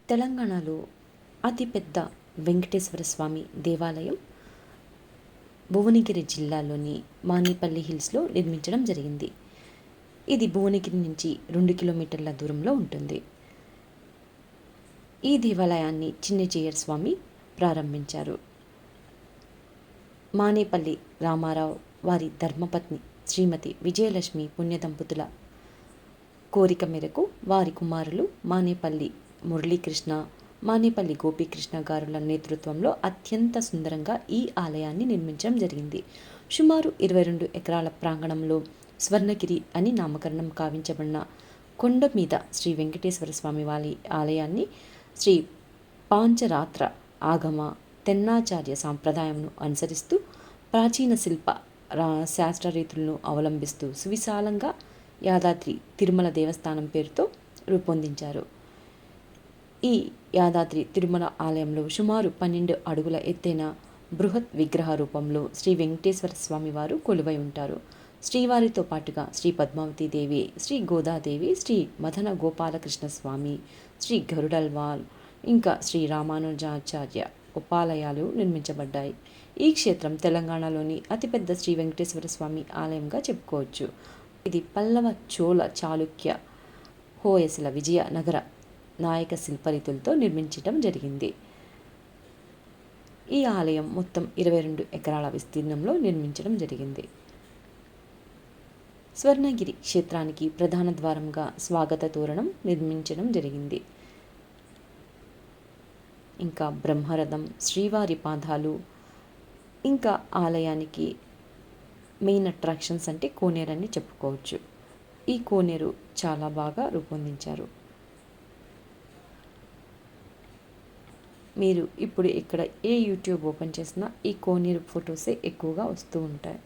తెలంగాణలో అతిపెద్ద వెంకటేశ్వర స్వామి దేవాలయం భువనగిరి జిల్లాలోని మానేపల్లి హిల్స్లో నిర్మించడం జరిగింది. ఇది భువనగిరి నుంచి 2 కిలోమీటర్ల దూరంలో ఉంటుంది. ఈ దేవాలయాన్ని చిన్నజీయర్ స్వామి ప్రారంభించారు. మానేపల్లి రామారావు వారి ధర్మపత్ని శ్రీమతి విజయలక్ష్మి పుణ్యదంపతుల కోరిక మేరకు వారి కుమారులు మానేపల్లి మురళీకృష్ణ, మానేపల్లి గోపీకృష్ణ గారుల నేతృత్వంలో అత్యంత సుందరంగా ఈ ఆలయాన్ని నిర్మించడం జరిగింది. సుమారు 22 ఎకరాల ప్రాంగణంలో స్వర్ణగిరి అని నామకరణం కావించబడిన కొండ మీద శ్రీ వెంకటేశ్వర స్వామి వారి ఆలయాన్ని శ్రీ పాంచరాత్ర ఆగమ తెన్నాచార్య సాంప్రదాయంను అనుసరిస్తూ ప్రాచీన శిల్ప శాస్త్ర రీతులను అవలంబిస్తూ సువిశాలంగా యాదాద్రి తిరుమల దేవస్థానం పేరుతో రూపొందించారు. ఈ యాదాద్రి తిరుమల ఆలయంలో సుమారు 12 అడుగుల ఎత్తైన బృహత్ విగ్రహ రూపంలో శ్రీ వెంకటేశ్వర స్వామి వారు కొలువై ఉంటారు. శ్రీవారితో పాటుగా శ్రీ పద్మావతి దేవి, శ్రీ గోదాదేవి, శ్రీ మదన గోపాలకృష్ణ స్వామి, శ్రీ గరుడల్వాల్, ఇంకా శ్రీ రామానుజాచార్య ఉపాలయాలు నిర్మించబడ్డాయి. ఈ క్షేత్రం తెలంగాణలోని అతిపెద్ద శ్రీ వెంకటేశ్వర స్వామి ఆలయంగా చెప్పుకోవచ్చు. ఇది పల్లవ, చోళ, చాళుక్య, హోయసల, విజయ నగర నాయక శిల్పరీతులతో నిర్మించడం జరిగింది. ఈ ఆలయం మొత్తం 22 ఎకరాల విస్తీర్ణంలో నిర్మించడం జరిగింది. స్వర్ణగిరి క్షేత్రానికి ప్రధాన ద్వారంగా స్వాగత తోరణం నిర్మించడం జరిగింది. ఇంకా బ్రహ్మరథం, శ్రీవారి పాదాలు, ఇంకా ఆలయానికి మెయిన్ అట్రాక్షన్స్ అంటే కోనేరని చెప్పుకోవచ్చు. ఈ కోనేరు చాలా బాగా రూపొందించారు. మీరు ఇప్పుడు ఇక్కడ ఏ యూట్యూబ్ ఓపెన్ చేసినా ఈ కోనేరు ఫొటోసే ఎక్కువగా వస్తూ ఉంటాయి.